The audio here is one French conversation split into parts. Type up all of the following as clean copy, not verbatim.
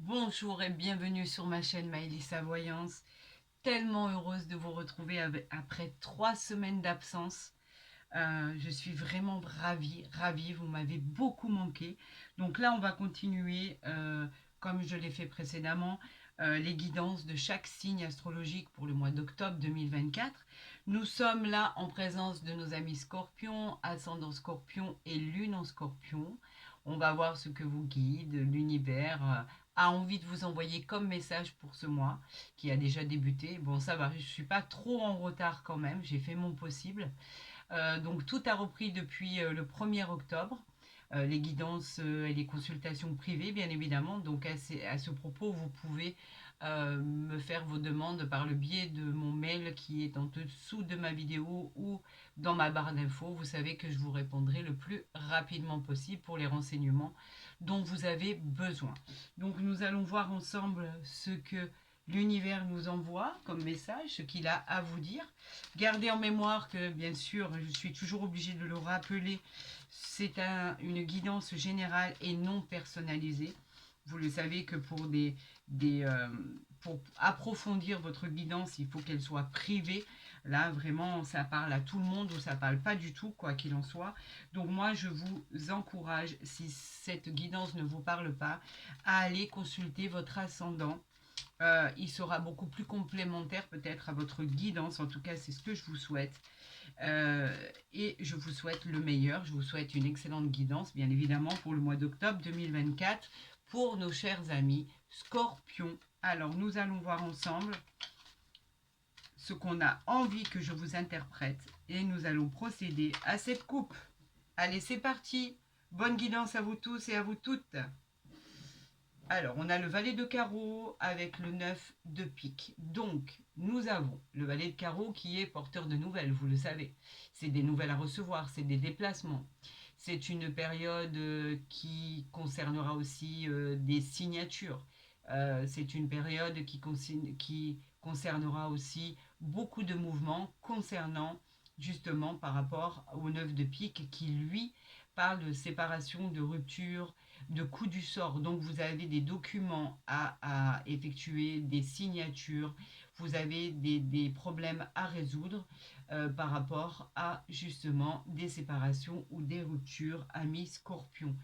Bonjour et bienvenue sur ma chaîne Maëlissa Voyance. Tellement heureuse de vous retrouver après 3 semaines d'absence. Je suis vraiment ravie, vous m'avez beaucoup manqué. Donc là, on va continuer, comme je l'ai fait précédemment, les guidances de chaque signe astrologique pour le mois d'octobre 2024. Nous sommes là en présence de nos amis Scorpion, ascendant Scorpion et lune en Scorpion. On va voir ce que vous guide, l'univers a envie de vous envoyer comme message pour ce mois qui a déjà débuté. Bon, ça va, je ne suis pas trop en retard quand même, j'ai fait mon possible. Donc tout a repris depuis le 1er octobre. Les guidances et les consultations privées, bien évidemment. Donc à ce propos, vous pouvez me faire vos demandes par le biais de mon mail qui est en dessous de ma vidéo ou dans ma barre d'infos. Vous savez que je vous répondrai le plus rapidement possible pour les renseignements dont vous avez besoin. Donc nous allons voir ensemble ce que l'univers nous envoie comme message, ce qu'il a à vous dire. Gardez en mémoire que, bien sûr, je suis toujours obligée de le rappeler, c'est une guidance générale et non personnalisée. Vous le savez que pour approfondir votre guidance, il faut qu'elle soit privée. Là, vraiment, ça parle à tout le monde ou ça parle pas du tout, quoi qu'il en soit. Donc moi, je vous encourage, si cette guidance ne vous parle pas, à aller consulter votre ascendant. Il sera beaucoup plus complémentaire peut-être à votre guidance. En tout cas, c'est ce que je vous souhaite. Et je vous souhaite le meilleur. Je vous souhaite une excellente guidance, bien évidemment, pour le mois d'octobre 2024, pour nos chers amis Scorpions. Alors, nous allons voir ensemble ce qu'on a envie que je vous interprète. Et nous allons procéder à cette coupe. Allez, c'est parti. Bonne guidance à vous tous et à vous toutes. Alors, on a le valet de carreau avec le 9 de pique. Donc, nous avons le valet de carreau qui est porteur de nouvelles, vous le savez. C'est des nouvelles à recevoir, c'est des déplacements. C'est une période qui concernera aussi des signatures. C'est une période qui concernera aussi beaucoup de mouvements concernant justement par rapport au 9 de pique qui, lui, parle de séparation, de rupture, de coup du sort. Donc vous avez des documents à effectuer, des signatures, vous avez des problèmes à résoudre par rapport à justement des séparations ou des ruptures, amis Scorpion.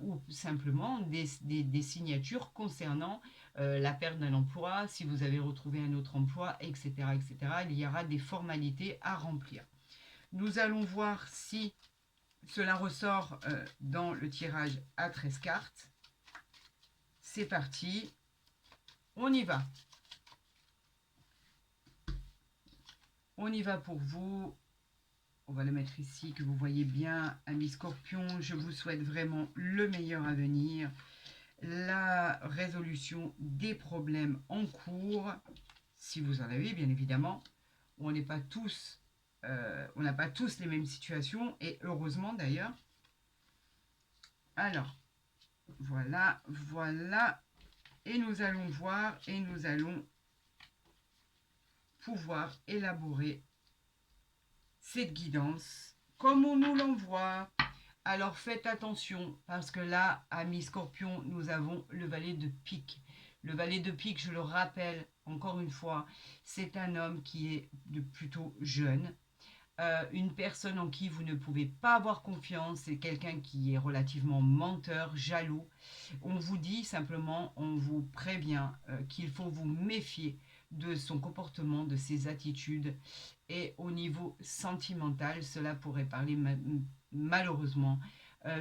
Ou simplement des signatures concernant la perte d'un emploi, si vous avez retrouvé un autre emploi, etc., etc. Il y aura des formalités à remplir. Nous allons voir si cela ressort dans le tirage à 13 cartes. C'est parti. On y va. On y va pour vous. On va le mettre ici, que vous voyez bien, amis Scorpion. Je vous souhaite vraiment le meilleur à venir. La résolution des problèmes en cours, si vous en avez, bien évidemment. On n'est pas tous, on n'a pas tous les mêmes situations, et heureusement d'ailleurs. Alors, voilà, voilà. Et nous allons voir et nous allons pouvoir élaborer cette guidance comme on nous l'envoie. Alors faites attention parce que là, amis Scorpion, nous avons le valet de pique. Le valet de pique, je le rappelle encore une fois, c'est un homme qui est plutôt jeune. Une personne en qui vous ne pouvez pas avoir confiance, c'est quelqu'un qui est relativement menteur, jaloux. On vous dit simplement, on vous prévient qu'il faut vous méfier de son comportement, de ses attitudes. Et au niveau sentimental, cela pourrait parler malheureusement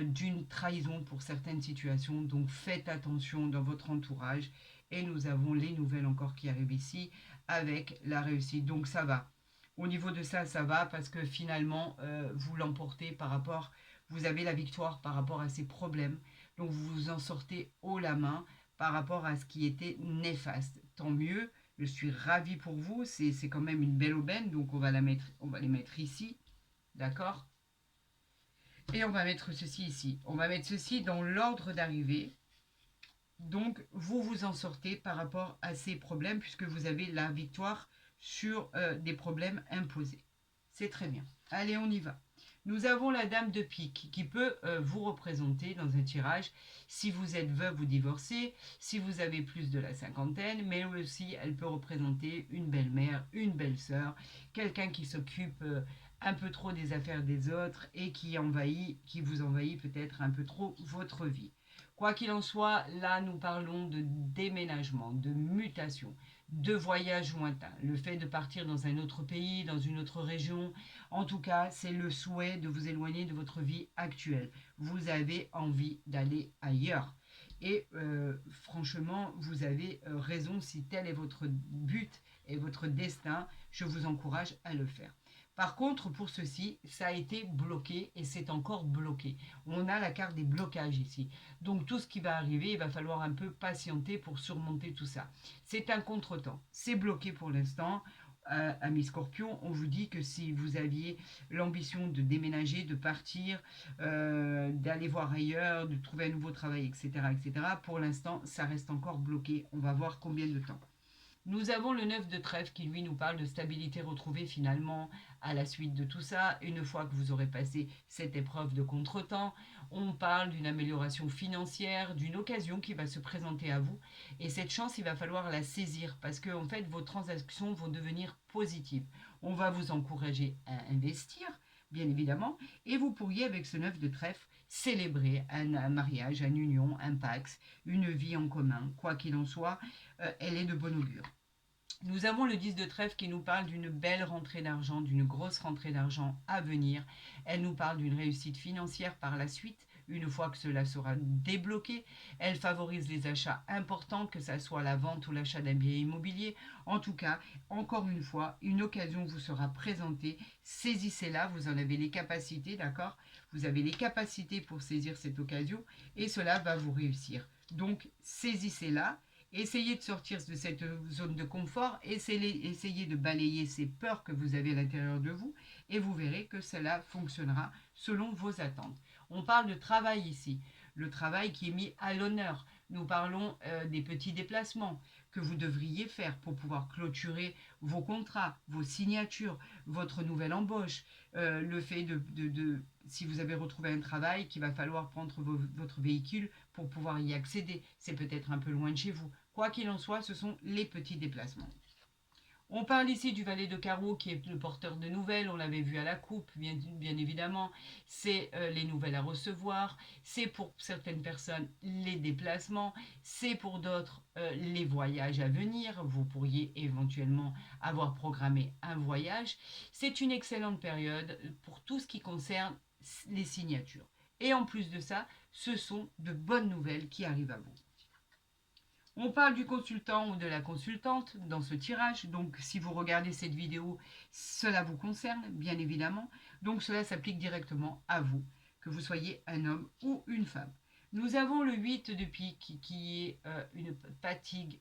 d'une trahison pour certaines situations. Donc faites attention dans votre entourage. Et nous avons les nouvelles encore qui arrivent ici avec la réussite. Donc ça va. Au niveau de ça, ça va parce que finalement, vous l'emportez par rapport, vous avez la victoire par rapport à ces problèmes. Donc vous vous en sortez haut la main par rapport à ce qui était néfaste. Tant mieux, je suis ravie pour vous. C'est quand même une belle aubaine, donc on va les mettre ici, d'accord? Et on va mettre ceci ici. On va mettre ceci dans l'ordre d'arrivée. Donc vous vous en sortez par rapport à ces problèmes puisque vous avez la victoire sur des problèmes imposés. C'est très bien. Allez, on y va. Nous avons la dame de pique qui peut vous représenter dans un tirage si vous êtes veuve ou divorcé, si vous avez plus de la cinquantaine, mais aussi elle peut représenter une belle-mère, une belle-sœur, quelqu'un qui s'occupe un peu trop des affaires des autres et qui vous envahit peut-être un peu trop votre vie. Quoi qu'il en soit, là nous parlons de déménagement, de mutation, de voyage lointain, le fait de partir dans un autre pays, dans une autre région. En tout cas, c'est le souhait de vous éloigner de votre vie actuelle. Vous avez envie d'aller ailleurs. Et franchement, vous avez raison, si tel est votre but et votre destin, je vous encourage à le faire. Par contre, pour ceci, ça a été bloqué et c'est encore bloqué. On a la carte des blocages ici. Donc tout ce qui va arriver, il va falloir un peu patienter pour surmonter tout ça. C'est un contretemps. C'est bloqué pour l'instant. Amis Scorpion, on vous dit que si vous aviez l'ambition de déménager, de partir, d'aller voir ailleurs, de trouver un nouveau travail, etc., pour l'instant, ça reste encore bloqué. On va voir combien de temps. Nous avons le 9 de trèfle qui lui nous parle de stabilité retrouvée finalement à la suite de tout ça. Une fois que vous aurez passé cette épreuve de contretemps, on parle d'une amélioration financière, d'une occasion qui va se présenter à vous. Et cette chance, il va falloir la saisir parce que en fait, vos transactions vont devenir positives. On va vous encourager à investir, bien évidemment, et vous pourriez avec ce 9 de trèfle célébrer un mariage, une union, un pax, une vie en commun. Quoi qu'il en soit, elle est de bon augure. Nous avons le 10 de trèfle qui nous parle d'une belle rentrée d'argent, d'une grosse rentrée d'argent à venir. Elle nous parle d'une réussite financière par la suite, une fois que cela sera débloqué. Elle favorise les achats importants, que ce soit la vente ou l'achat d'un bien immobilier. En tout cas, encore une fois, une occasion vous sera présentée. Saisissez-la, vous en avez les capacités, d'accord? Vous avez les capacités pour saisir cette occasion et cela va vous réussir. Donc, saisissez-la. Essayez de sortir de cette zone de confort, essayez de balayer ces peurs que vous avez à l'intérieur de vous et vous verrez que cela fonctionnera selon vos attentes. On parle de travail ici, le travail qui est mis à l'honneur. Nous parlons des petits déplacements que vous devriez faire pour pouvoir clôturer vos contrats, vos signatures, votre nouvelle embauche, le fait si vous avez retrouvé un travail, qu'il va falloir prendre votre véhicule pour pouvoir y accéder. C'est peut-être un peu loin de chez vous. Quoi qu'il en soit, ce sont les petits déplacements. On parle ici du valet de carreau qui est le porteur de nouvelles, on l'avait vu à la coupe, bien évidemment. C'est les nouvelles à recevoir, c'est pour certaines personnes les déplacements, c'est pour d'autres les voyages à venir. Vous pourriez éventuellement avoir programmé un voyage. C'est une excellente période pour tout ce qui concerne les signatures. Et en plus de ça, ce sont de bonnes nouvelles qui arrivent à vous. On parle du consultant ou de la consultante dans ce tirage. Donc, si vous regardez cette vidéo, cela vous concerne, bien évidemment. Donc, cela s'applique directement à vous, que vous soyez un homme ou une femme. Nous avons le 8 de pique qui est une fatigue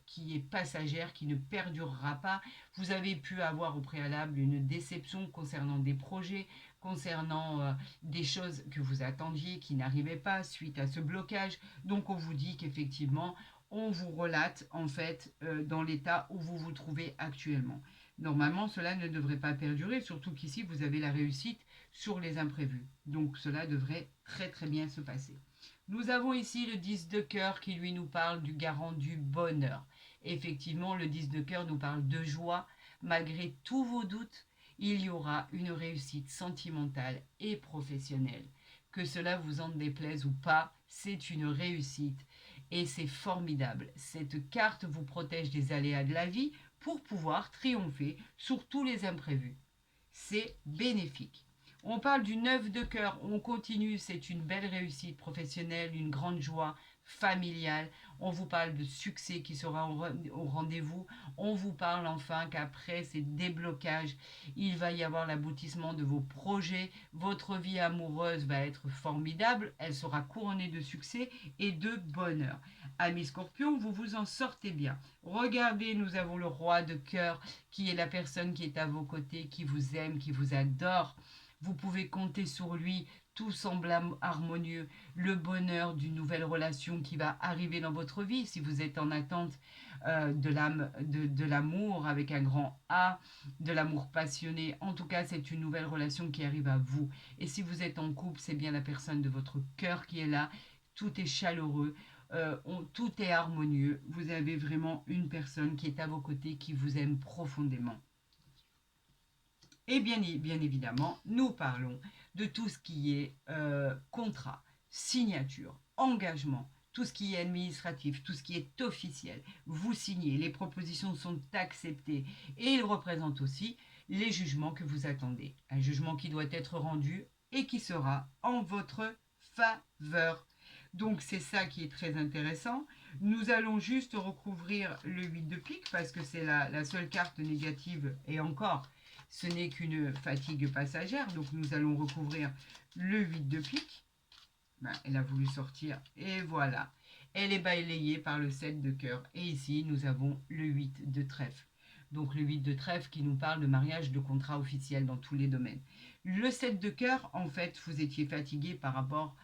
qui est passagère, qui ne perdurera pas. Vous avez pu avoir au préalable une déception concernant des projets, concernant des choses que vous attendiez qui n'arrivaient pas suite à ce blocage. Donc, on vous dit qu'effectivement, on vous relate en fait dans l'état où vous vous trouvez actuellement. Normalement, cela ne devrait pas perdurer, surtout qu'ici, vous avez la réussite sur les imprévus. Donc, cela devrait très très bien se passer. Nous avons ici le 10 de cœur qui lui nous parle du garant du bonheur. Effectivement, le 10 de cœur nous parle de joie. Malgré tous vos doutes, il y aura une réussite sentimentale et professionnelle. Que cela vous en déplaise ou pas, c'est une réussite. Et c'est formidable. Cette carte vous protège des aléas de la vie pour pouvoir triompher sur tous les imprévus. C'est bénéfique. On parle du 9 de cœur, on continue, c'est une belle réussite professionnelle, une grande joie familiale. On vous parle de succès qui sera au rendez-vous. On vous parle enfin qu'après ces déblocages, il va y avoir l'aboutissement de vos projets. Votre vie amoureuse va être formidable. Elle sera couronnée de succès et de bonheur. Amis Scorpion, vous vous en sortez bien. Regardez, nous avons le roi de cœur qui est la personne qui est à vos côtés, qui vous aime, qui vous adore. Vous pouvez compter sur lui tout semble harmonieux, le bonheur d'une nouvelle relation qui va arriver dans votre vie, si vous êtes en attente de l'amour avec un grand A, de l'amour passionné, en tout cas c'est une nouvelle relation qui arrive à vous. Et si vous êtes en couple, c'est bien la personne de votre cœur qui est là, tout est chaleureux, tout est harmonieux, vous avez vraiment une personne qui est à vos côtés, qui vous aime profondément. Et bien évidemment, nous parlons de tout ce qui est contrat, signature, engagement, tout ce qui est administratif, tout ce qui est officiel. Vous signez, les propositions sont acceptées et il représente aussi les jugements que vous attendez. Un jugement qui doit être rendu et qui sera en votre faveur. Donc c'est ça qui est très intéressant. Nous allons juste recouvrir le 8 de pique parce que c'est la seule carte négative et encore ce n'est qu'une fatigue passagère, donc nous allons recouvrir le 8 de pique. Ben, elle a voulu sortir, et voilà. Elle est balayée par le 7 de cœur. Et ici, nous avons le 8 de trèfle. Donc le 8 de trèfle qui nous parle de mariage, de contrat officiel dans tous les domaines. Le 7 de cœur, en fait, vous étiez fatigué par rapport...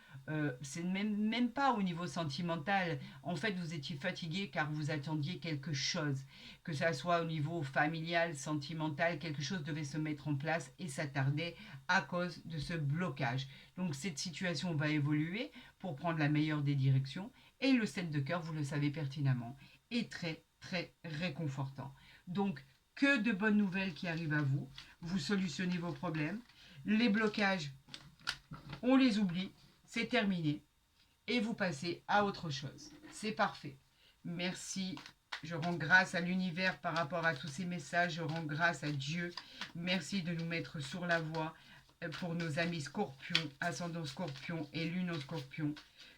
c'est même pas au niveau sentimental. En fait, vous étiez fatigué car vous attendiez quelque chose. Que ça soit au niveau familial, sentimental, quelque chose devait se mettre en place et ça tardait à cause de ce blocage. Donc cette situation va évoluer pour prendre la meilleure des directions. Et le 7 de cœur, vous le savez pertinemment, est très très réconfortant. Donc que de bonnes nouvelles qui arrivent à vous. Vous solutionnez vos problèmes. Les blocages, on les oublie. C'est terminé. Et vous passez à autre chose. C'est parfait. Merci. Je rends grâce à l'univers par rapport à tous ces messages. Je rends grâce à Dieu. Merci de nous mettre sur la voie pour nos amis scorpions, ascendant scorpion et lune en scorpion.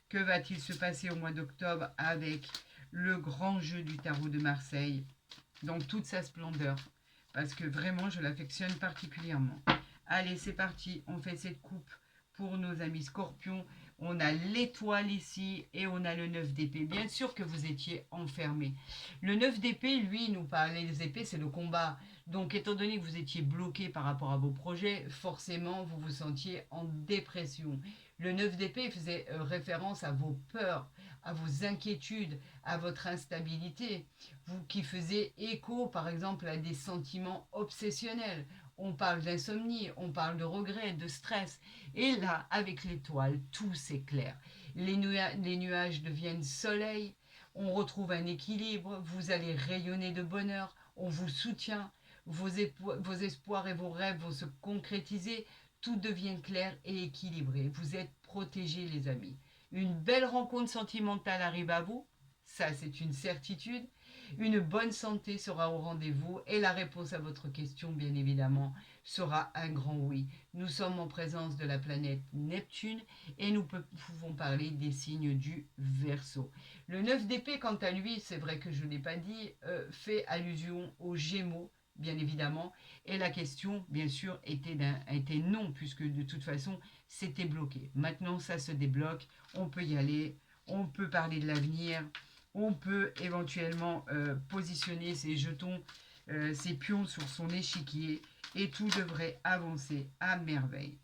Que va-t-il se passer au mois d'octobre avec le grand jeu du tarot de Marseille dans toute sa splendeur? Parce que vraiment, je l'affectionne particulièrement. Allez, c'est parti. On fait cette coupe pour nos amis scorpions. On a l'étoile ici et on a le 9 d'épée. Bien sûr que vous étiez enfermé. Le 9 d'épée, lui, nous parlait des épées, c'est le combat. Donc, étant donné que vous étiez bloqué par rapport à vos projets, forcément, vous vous sentiez en dépression. Le 9 d'épée faisait référence à vos peurs, à vos inquiétudes, à votre instabilité. Vous qui faisiez écho, par exemple, à des sentiments obsessionnels. On parle d'insomnie, on parle de regret, de stress. Et là, avec l'étoile, tout s'éclaire. Les nuages deviennent soleil, on retrouve un équilibre, vous allez rayonner de bonheur, on vous soutient, vos espoirs et vos rêves vont se concrétiser, tout devient clair et équilibré. Vous êtes protégés, les amis. Une belle rencontre sentimentale arrive à vous, ça c'est une certitude. Une bonne santé sera au rendez-vous et la réponse à votre question, bien évidemment, sera un grand oui. Nous sommes en présence de la planète Neptune et nous pouvons parler des signes du Verseau. Le 9 d'épée, quant à lui, c'est vrai que je ne l'ai pas dit, fait allusion aux Gémeaux, bien évidemment. Et la question, bien sûr, était non, puisque de toute façon, c'était bloqué. Maintenant, ça se débloque, on peut y aller, on peut parler de l'avenir. On peut éventuellement positionner ses jetons, ses pions sur son échiquier et tout devrait avancer à merveille.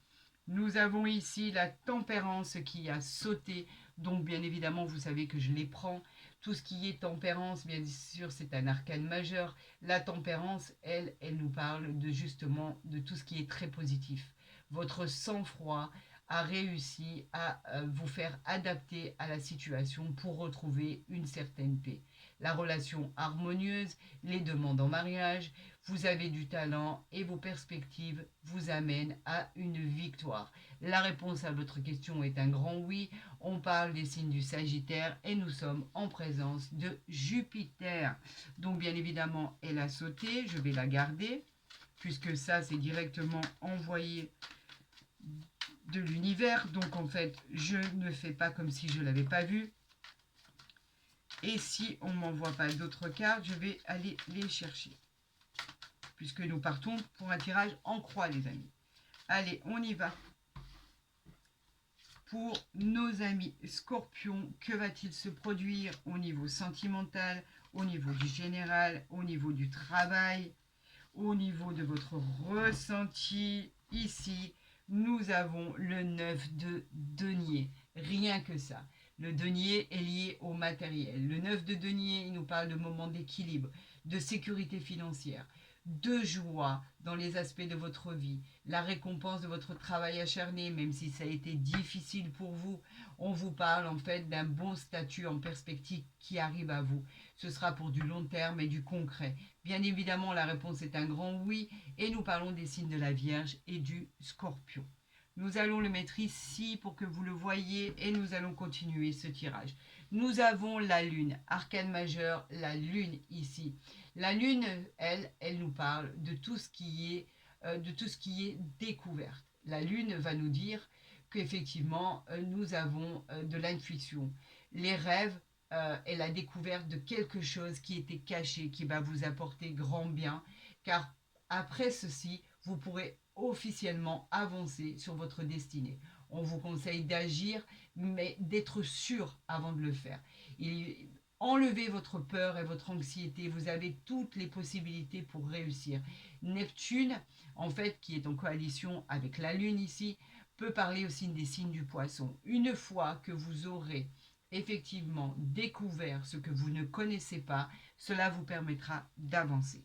Nous avons ici la tempérance qui a sauté, donc bien évidemment vous savez que je les prends. Tout ce qui est tempérance, bien sûr c'est un arcane majeur. La tempérance, elle nous parle de justement de tout ce qui est très positif. Votre sang-froid, a réussi à vous faire adapter à la situation pour retrouver une certaine paix. La relation harmonieuse, les demandes en mariage, vous avez du talent et vos perspectives vous amènent à une victoire. La réponse à votre question est un grand oui. On parle des signes du Sagittaire et nous sommes en présence de Jupiter. Donc bien évidemment, elle a sauté, je vais la garder puisque ça c'est directement envoyé de l'univers, donc en fait je ne fais pas comme si je l'avais pas vu, et si on m'envoie pas d'autres cartes, je vais aller les chercher puisque nous partons pour un tirage en croix, les amis. Allez, on y va. Pour nos amis scorpions, que va-t-il se produire au niveau sentimental, au niveau du général, au niveau du travail, au niveau de votre ressenti ici? nous avons le 9 de denier. Rien que ça. Le denier est lié au matériel. Le 9 de denier, il nous parle de moments d'équilibre, de sécurité financière, de joie dans les aspects de votre vie, la récompense de votre travail acharné, même si ça a été difficile pour vous. On vous parle en fait d'un bon statut en perspective qui arrive à vous. Ce sera pour du long terme et du concret. Bien évidemment, la réponse est un grand oui et nous parlons des signes de la Vierge et du Scorpion. Nous allons le mettre ici pour que vous le voyez et nous allons continuer ce tirage. Nous avons la Lune, arcane majeur, la Lune ici. La Lune, elle nous parle de tout ce qui est découverte. La Lune va nous dire qu'effectivement, nous avons de l'intuition. Les rêves et la découverte de quelque chose qui était caché, qui va vous apporter grand bien, car après ceci, vous pourrez officiellement avancer sur votre destinée. On vous conseille d'agir, mais d'être sûr avant de le faire. Enlevez votre peur et votre anxiété. Vous avez toutes les possibilités pour réussir. Neptune, en fait, qui est en coalition avec la Lune ici, peut parler aussi des signes du Poisson. Une fois que vous aurez effectivement découvert ce que vous ne connaissez pas, cela vous permettra d'avancer.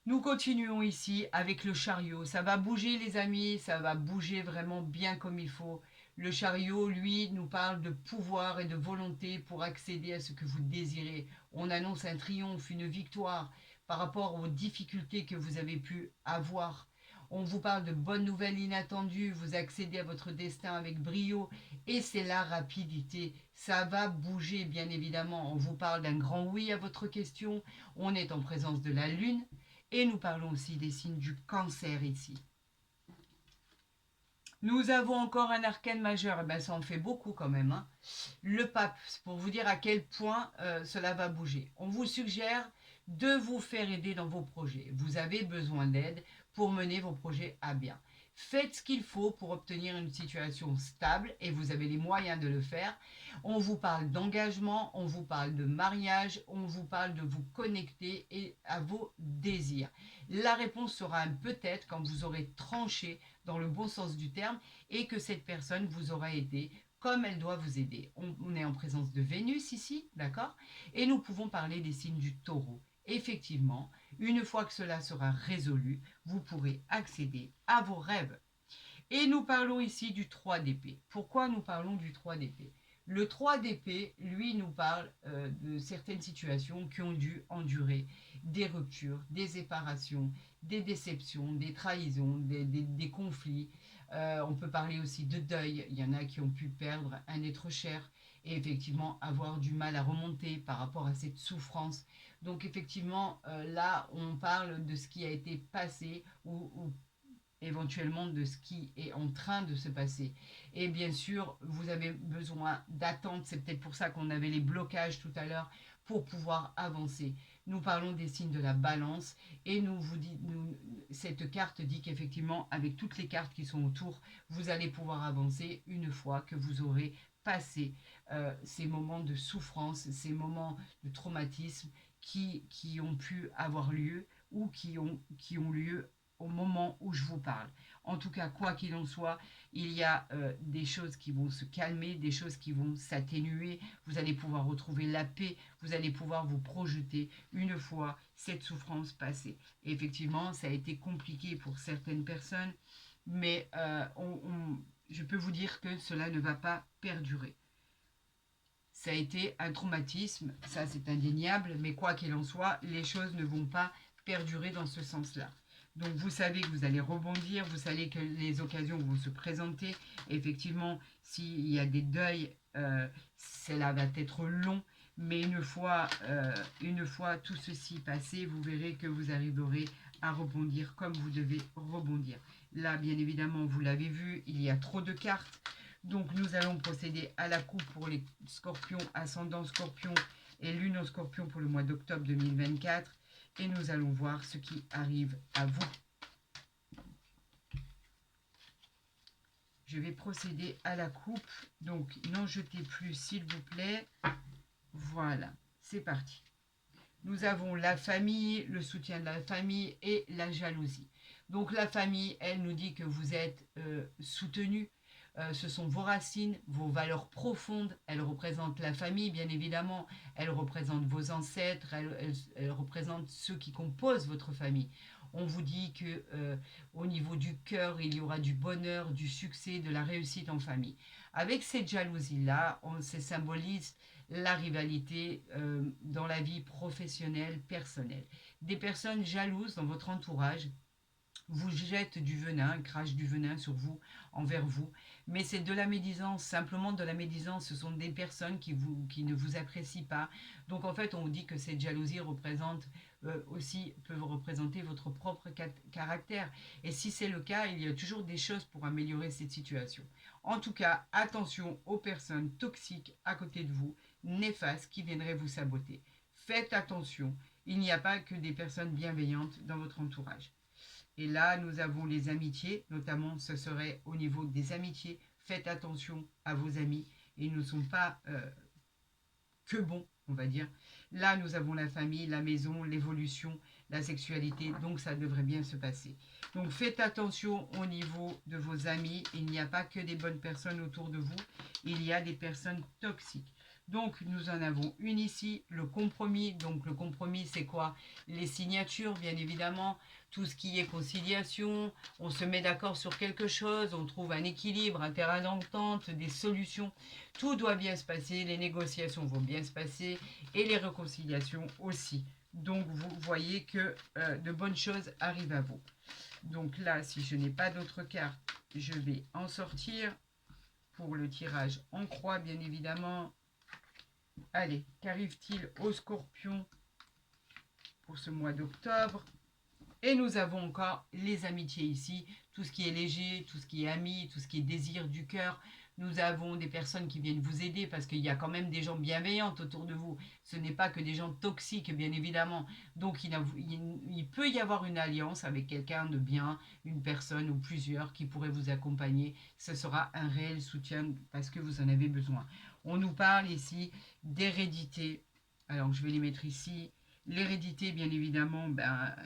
Nous continuons ici avec le chariot. Ça va bouger les amis, ça va bouger vraiment bien comme il faut. Le chariot, lui, nous parle de pouvoir et de volonté pour accéder à ce que vous désirez. On annonce un triomphe, une victoire par rapport aux difficultés que vous avez pu avoir. On vous parle de bonnes nouvelles inattendues, vous accédez à votre destin avec brio et c'est la rapidité. Ça va bouger bien évidemment. On vous parle d'un grand oui à votre question. On est en présence de la Lune. Et nous parlons aussi des signes du Cancer ici. Nous avons encore un arcane majeur, et bien ça en fait beaucoup quand même. Hein. Le pape, pour vous dire à quel point cela va bouger. On vous suggère de vous faire aider dans vos projets. Vous avez besoin d'aide pour mener vos projets à bien. Faites ce qu'il faut pour obtenir une situation stable et vous avez les moyens de le faire. On vous parle d'engagement, on vous parle de mariage, on vous parle de vous connecter à vos désirs. La réponse sera un peut-être quand vous aurez tranché dans le bon sens du terme et que cette personne vous aura aidé comme elle doit vous aider. On est en présence de Vénus ici, d'accord? Et nous pouvons parler des signes du Taureau. Effectivement, une fois que cela sera résolu, vous pourrez accéder à vos rêves. Et nous parlons ici du 3 d'épée. Pourquoi nous parlons du 3 d'épée? Le 3 d'épée, lui, nous parle de certaines situations qui ont dû endurer des ruptures, des séparations, des déceptions, des trahisons, des conflits. On peut parler aussi de deuil. Il y en a qui ont pu perdre un être cher et effectivement avoir du mal à remonter par rapport à cette souffrance. Donc effectivement, là, on parle de ce qui a été passé ou éventuellement de ce qui est en train de se passer. Et bien sûr, vous avez besoin d'attente, c'est peut-être pour ça qu'on avait les blocages tout à l'heure, pour pouvoir avancer. Nous parlons des signes de la balance et cette carte dit qu'effectivement, avec toutes les cartes qui sont autour, vous allez pouvoir avancer une fois que vous aurez passé ces moments de souffrance, ces moments de traumatisme qui ont pu avoir lieu ou qui ont lieu au moment où je vous parle. En tout cas, quoi qu'il en soit, il y a des choses qui vont se calmer, des choses qui vont s'atténuer. Vous allez pouvoir retrouver la paix, vous allez pouvoir vous projeter une fois cette souffrance passée. Et effectivement, ça a été compliqué pour certaines personnes, mais je peux vous dire que cela ne va pas perdurer. Ça a été un traumatisme, ça c'est indéniable, mais quoi qu'il en soit, les choses ne vont pas perdurer dans ce sens-là. Donc vous savez que vous allez rebondir, vous savez que les occasions vont se présenter. Effectivement, s'il y a des deuils, cela va être long, mais une fois tout ceci passé, vous verrez que vous arriverez à rebondir comme vous devez rebondir. Là, bien évidemment, vous l'avez vu, il y a trop de cartes. Donc nous allons procéder à la coupe pour les scorpions, ascendant scorpion et lune au scorpion pour le mois d'octobre 2024. Et nous allons voir ce qui arrive à vous. Je vais procéder à la coupe. Donc, n'en jetez plus, s'il vous plaît. Voilà, c'est parti. Nous avons la famille, le soutien de la famille et la jalousie. Donc la famille, elle nous dit que vous êtes soutenu. Ce sont vos racines, vos valeurs profondes. Elles représentent la famille, bien évidemment. Elles représentent vos ancêtres. Elles représentent ceux qui composent votre famille. On vous dit que au niveau du cœur, il y aura du bonheur, du succès, de la réussite en famille. Avec cette jalousie-là, on se symbolise la rivalité dans la vie professionnelle, personnelle. Des personnes jalouses dans votre entourage vous jette du venin, crache du venin sur vous, envers vous. Mais c'est de la médisance, simplement de la médisance. Ce sont des personnes qui ne vous apprécient pas. Donc en fait, on vous dit que cette jalousie représente aussi, peut représenter votre propre caractère. Et si c'est le cas, il y a toujours des choses pour améliorer cette situation. En tout cas, attention aux personnes toxiques à côté de vous, néfastes, qui viendraient vous saboter. Faites attention, il n'y a pas que des personnes bienveillantes dans votre entourage. Et là, nous avons les amitiés, notamment ce serait au niveau des amitiés. Faites attention à vos amis, ils ne sont pas que bons, on va dire. Là, nous avons la famille, la maison, l'évolution, la sexualité, donc ça devrait bien se passer. Donc faites attention au niveau de vos amis, il n'y a pas que des bonnes personnes autour de vous, il y a des personnes toxiques. Donc nous en avons une ici, le compromis. Donc le compromis, c'est quoi? Les signatures, bien évidemment, tout ce qui est conciliation, on se met d'accord sur quelque chose, on trouve un équilibre, un terrain d'entente, des solutions. Tout doit bien se passer, les négociations vont bien se passer et les réconciliations aussi. Donc vous voyez que de bonnes choses arrivent à vous. Donc là, si je n'ai pas d'autres cartes, je vais en sortir pour le tirage en croix, bien évidemment. Allez, qu'arrive-t-il au Scorpion pour ce mois d'octobre? Et nous avons encore les amitiés ici, tout ce qui est léger, tout ce qui est ami, tout ce qui est désir du cœur. Nous avons des personnes qui viennent vous aider parce qu'il y a quand même des gens bienveillants autour de vous. Ce n'est pas que des gens toxiques, bien évidemment. Donc il peut y avoir une alliance avec quelqu'un de bien, une personne ou plusieurs qui pourraient vous accompagner. Ce sera un réel soutien parce que vous en avez besoin. On nous parle ici d'hérédité. Alors je vais les mettre ici. L'hérédité, bien évidemment,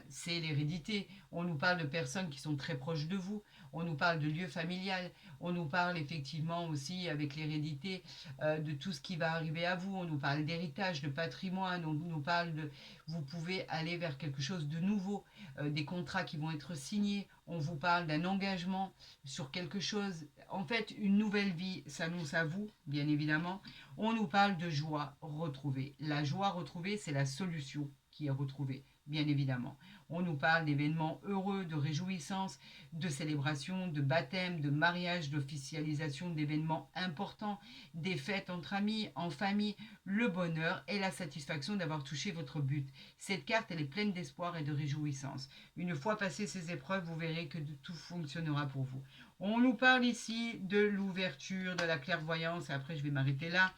c'est l'hérédité. On nous parle de personnes qui sont très proches de vous. On nous parle de lieu familial. On nous parle effectivement aussi, avec l'hérédité, de tout ce qui va arriver à vous. On nous parle d'héritage, de patrimoine. On nous parle de... Vous pouvez aller vers quelque chose de nouveau, des contrats qui vont être signés. On vous parle d'un engagement sur quelque chose. En fait, une nouvelle vie s'annonce à vous, bien évidemment. On nous parle de joie retrouvée. La joie retrouvée, c'est la solution qui est retrouvée, bien évidemment. On nous parle d'événements heureux, de réjouissances, de célébrations, de baptêmes, de mariages, d'officialisation d'événements importants, des fêtes entre amis, en famille, le bonheur et la satisfaction d'avoir touché votre but. Cette carte, elle est pleine d'espoir et de réjouissance. Une fois passées ces épreuves, vous verrez que tout fonctionnera pour vous. On nous parle ici de l'ouverture, de la clairvoyance, et après je vais m'arrêter là.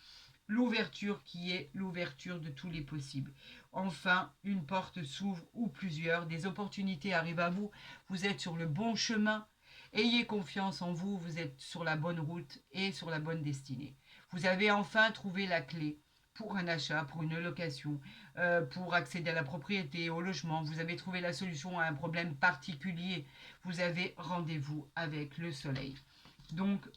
L'ouverture qui est l'ouverture de tous les possibles. Enfin, une porte s'ouvre ou plusieurs, des opportunités arrivent à vous, vous êtes sur le bon chemin, ayez confiance en vous, vous êtes sur la bonne route et sur la bonne destinée. Vous avez enfin trouvé la clé pour un achat, pour une location, pour accéder à la propriété, au logement. Vous avez trouvé la solution à un problème particulier. Vous avez rendez-vous avec le soleil. Donc,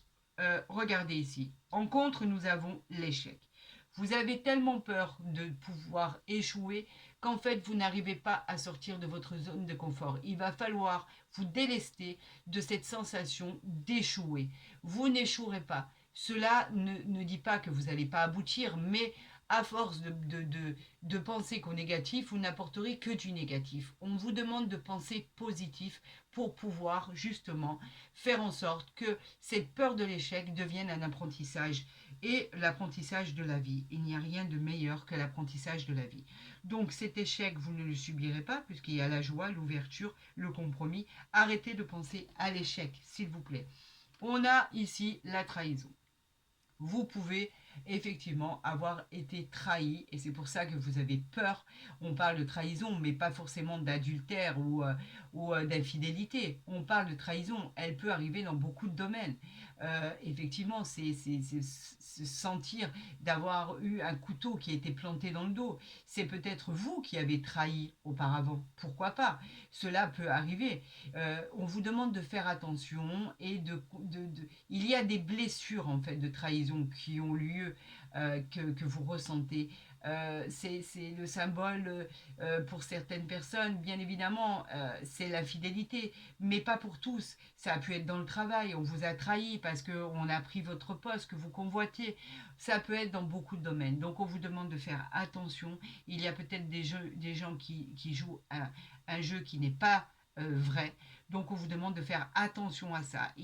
regardez ici. En contre, nous avons l'échec. Vous avez tellement peur de pouvoir échouer qu'en fait, vous n'arrivez pas à sortir de votre zone de confort. Il va falloir vous délester de cette sensation d'échouer. Vous n'échouerez pas. Cela ne dit pas que vous n'allez pas aboutir, mais à force de penser qu'au négatif, vous n'apporterez que du négatif. On vous demande de penser positif pour pouvoir justement faire en sorte que cette peur de l'échec devienne un apprentissage et l'apprentissage de la vie. Il n'y a rien de meilleur que l'apprentissage de la vie. Donc cet échec, vous ne le subirez pas puisqu'il y a la joie, l'ouverture, le compromis. Arrêtez de penser à l'échec, s'il vous plaît. On a ici la trahison. Vous pouvez effectivement avoir été trahi et c'est pour ça que vous avez peur. On parle de trahison mais pas forcément d'adultère ou d'infidélité. On parle de trahison, elle peut arriver dans beaucoup de domaines. effectivement, c'est se sentir d'avoir eu un couteau qui a été planté dans le dos. C'est peut-être vous qui avez trahi auparavant. Pourquoi pas? Cela peut arriver. On vous demande de faire attention et il y a des blessures en fait de trahison qui ont lieu, que vous ressentez. C'est le symbole pour certaines personnes, bien évidemment, c'est la fidélité, mais pas pour tous. Ça a pu être dans le travail, on vous a trahi parce qu'on a pris votre poste que vous convoitiez. Ça peut être dans beaucoup de domaines. Donc on vous demande de faire attention. Il y a peut-être des gens qui jouent un jeu qui n'est pas vrai. Donc on vous demande de faire attention à ça.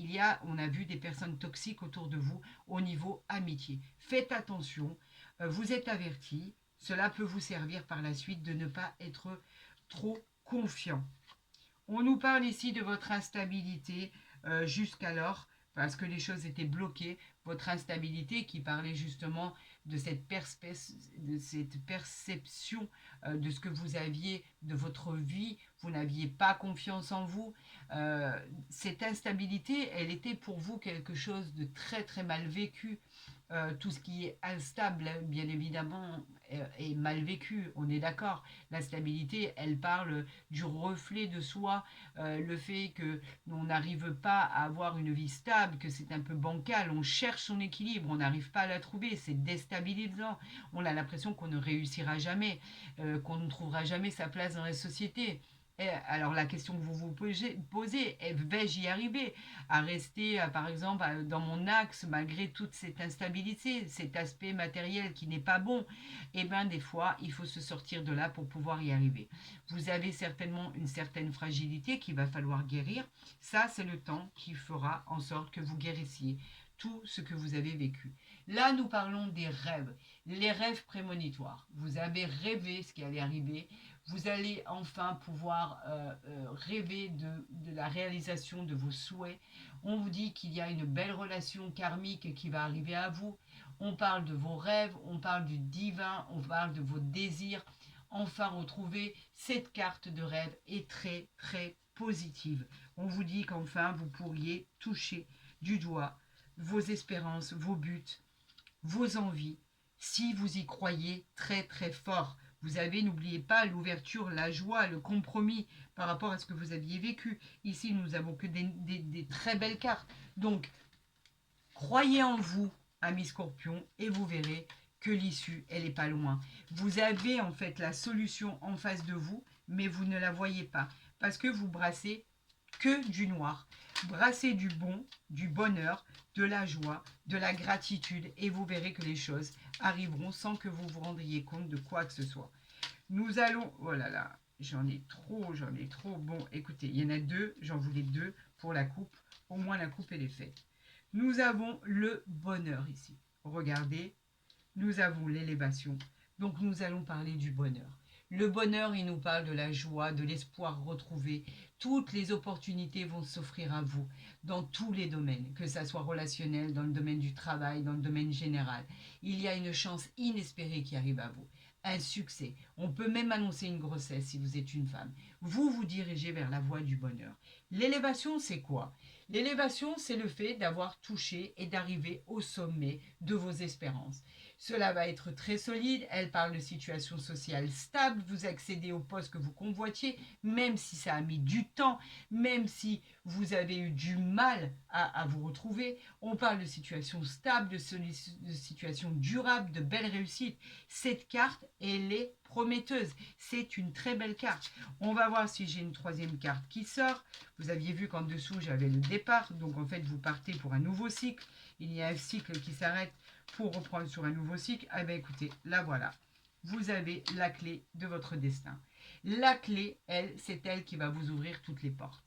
On a vu des personnes toxiques autour de vous au niveau amitié. Faites attention, vous êtes avertis. Cela peut vous servir par la suite de ne pas être trop confiant. On nous parle ici de votre instabilité jusqu'alors, parce que les choses étaient bloquées, votre instabilité qui parlait justement de cette perception de ce que vous aviez de votre vie, vous n'aviez pas confiance en vous. Cette instabilité, elle était pour vous quelque chose de très très mal vécu. Tout ce qui est instable, bien évidemment, est mal vécu, on est d'accord. La stabilité, elle parle du reflet de soi, le fait que on n'arrive pas à avoir une vie stable, que c'est un peu bancal, on cherche son équilibre, on n'arrive pas à la trouver, c'est déstabilisant. On a l'impression qu'on ne réussira jamais, qu'on ne trouvera jamais sa place dans la société. Et alors la question que vous vous posez est, vais-je y arriver à rester, par exemple, dans mon axe malgré toute cette instabilité, cet aspect matériel qui n'est pas bon? Eh bien, des fois, il faut se sortir de là pour pouvoir y arriver. Vous avez certainement une certaine fragilité qu'il va falloir guérir. Ça, c'est le temps qui fera en sorte que vous guérissiez tout ce que vous avez vécu. Là, nous parlons des rêves, les rêves prémonitoires. Vous avez rêvé ce qui allait arriver. Vous allez enfin pouvoir rêver de la réalisation de vos souhaits. On vous dit qu'il y a une belle relation karmique qui va arriver à vous. On parle de vos rêves, on parle du divin, on parle de vos désirs. Enfin retrouver cette carte de rêve est très très positive. On vous dit qu'enfin vous pourriez toucher du doigt vos espérances, vos buts, vos envies, si vous y croyez très très fort. Vous avez, n'oubliez pas, l'ouverture, la joie, le compromis par rapport à ce que vous aviez vécu. Ici, nous n'avons que des très belles cartes. Donc, croyez en vous, amis scorpions, et vous verrez que l'issue, elle n'est pas loin. Vous avez en fait la solution en face de vous, mais vous ne la voyez pas. Parce que vous brassez que du noir. Brassez du bon, du bonheur, de la joie, de la gratitude, et vous verrez que les choses arriveront sans que vous vous rendiez compte de quoi que ce soit. Nous allons... Oh là là, j'en ai trop. Bon, écoutez, il y en a deux, j'en voulais deux pour la coupe. Au moins la coupe, elle est faite. Nous avons le bonheur ici. Regardez, nous avons l'élévation. Donc nous allons parler du bonheur. Le bonheur, il nous parle de la joie, de l'espoir retrouvé. Toutes les opportunités vont s'offrir à vous dans tous les domaines, que ça soit relationnel, dans le domaine du travail, dans le domaine général. Il y a une chance inespérée qui arrive à vous. Un succès. On peut même annoncer une grossesse si vous êtes une femme. Vous vous dirigez vers la voie du bonheur. L'élévation, c'est quoi? L'élévation, c'est le fait d'avoir touché et d'arriver au sommet de vos espérances. Cela va être très solide, elle parle de situation sociale stable, vous accédez au poste que vous convoitiez, même si ça a mis du temps, même si vous avez eu du mal à vous retrouver. On parle de situation stable, de situation durable, de belles réussites. Cette carte, elle est prometteuse. C'est une très belle carte. On va voir si j'ai une troisième carte qui sort. Vous aviez vu qu'en dessous, j'avais le départ. Donc, en fait, vous partez pour un nouveau cycle. Il y a un cycle qui s'arrête pour reprendre sur un nouveau cycle. Eh bien, écoutez, là, voilà. Vous avez la clé de votre destin. La clé, elle, c'est elle qui va vous ouvrir toutes les portes.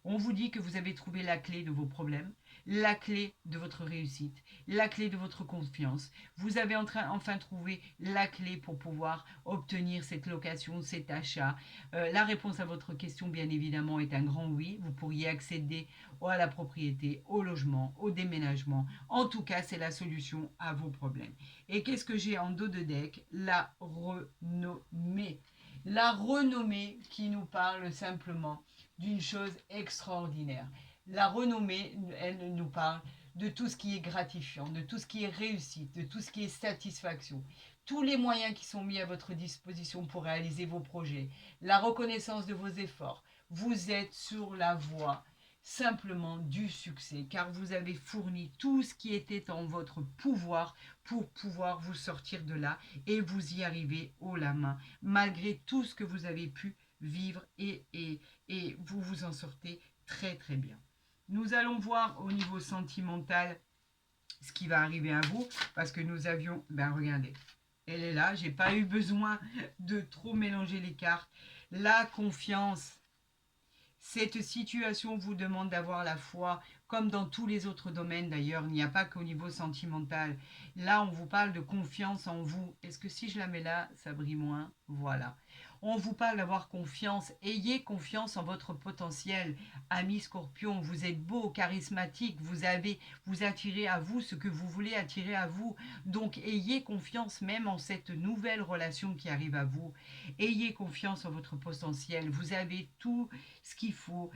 On vous dit que vous avez trouvé la clé de vos problèmes, la clé de votre réussite, la clé de votre confiance. Vous avez enfin trouvé la clé pour pouvoir obtenir cette location, cet achat. La réponse à votre question, bien évidemment, est un grand oui. Vous pourriez accéder à la propriété, au logement, au déménagement. En tout cas, c'est la solution à vos problèmes. Et qu'est-ce que j'ai en dos de deck? La renommée. La renommée qui nous parle simplement d'une chose extraordinaire. La renommée, elle nous parle de tout ce qui est gratifiant, de tout ce qui est réussite, de tout ce qui est satisfaction. Tous les moyens qui sont mis à votre disposition pour réaliser vos projets, la reconnaissance de vos efforts. Vous êtes sur la voie simplement du succès, car vous avez fourni tout ce qui était en votre pouvoir pour pouvoir vous sortir de là et vous y arriver haut la main, malgré tout ce que vous avez pu vivre et vous vous en sortez très très bien. Nous allons voir au niveau sentimental ce qui va arriver à vous, parce que nous avions, ben regardez, elle est là, j'ai pas eu besoin de trop mélanger les cartes. La confiance. Cette situation vous demande d'avoir la foi, comme dans tous les autres domaines d'ailleurs, il n'y a pas qu'au niveau sentimental. Là, on vous parle de confiance en vous. Est-ce que si je la mets là, ça brille moins? Voilà. On vous parle d'avoir confiance. Ayez confiance en votre potentiel. Ami Scorpion, vous êtes beau, charismatique, vous attirez à vous ce que vous voulez attirer à vous. Donc, ayez confiance même en cette nouvelle relation qui arrive à vous. Ayez confiance en votre potentiel. Vous avez tout ce qu'il faut.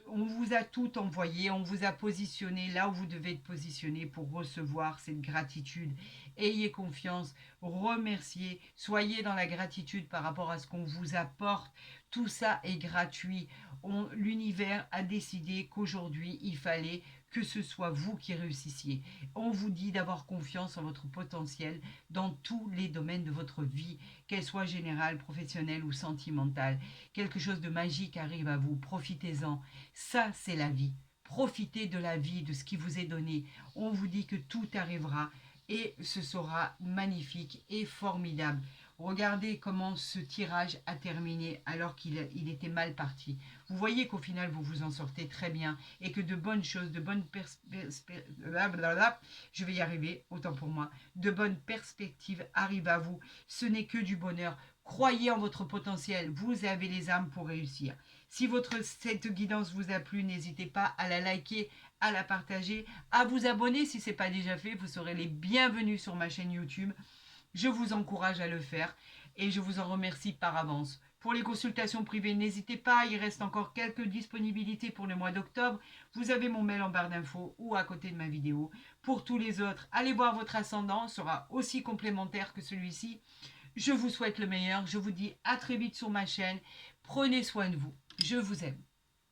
On vous a tout envoyé, on vous a positionné là où vous devez être positionné pour recevoir cette gratitude. Ayez confiance, remerciez, soyez dans la gratitude par rapport à ce qu'on vous apporte. Tout ça est gratuit. L'univers a décidé qu'aujourd'hui, il fallait que ce soit vous qui réussissiez. On vous dit d'avoir confiance en votre potentiel dans tous les domaines de votre vie, qu'elle soit générale, professionnelle ou sentimentale. Quelque chose de magique arrive à vous, profitez-en. Ça, c'est la vie. Profitez de la vie, de ce qui vous est donné. On vous dit que tout arrivera et ce sera magnifique et formidable. Regardez comment ce tirage a terminé alors qu'il était mal parti. Vous voyez qu'au final, vous vous en sortez très bien et que de bonnes choses, je vais y arriver, autant pour moi, de bonnes perspectives arrivent à vous. Ce n'est que du bonheur. Croyez en votre potentiel, vous avez les armes pour réussir. Si cette guidance vous a plu, n'hésitez pas à la liker, à la partager, à vous abonner si ce n'est pas déjà fait. Vous serez les bienvenus sur ma chaîne YouTube. Je vous encourage à le faire et je vous en remercie par avance. Pour les consultations privées, n'hésitez pas, il reste encore quelques disponibilités pour le mois d'octobre. Vous avez mon mail en barre d'infos ou à côté de ma vidéo. Pour tous les autres, allez voir votre ascendant, sera aussi complémentaire que celui-ci. Je vous souhaite le meilleur, je vous dis à très vite sur ma chaîne. Prenez soin de vous, je vous aime.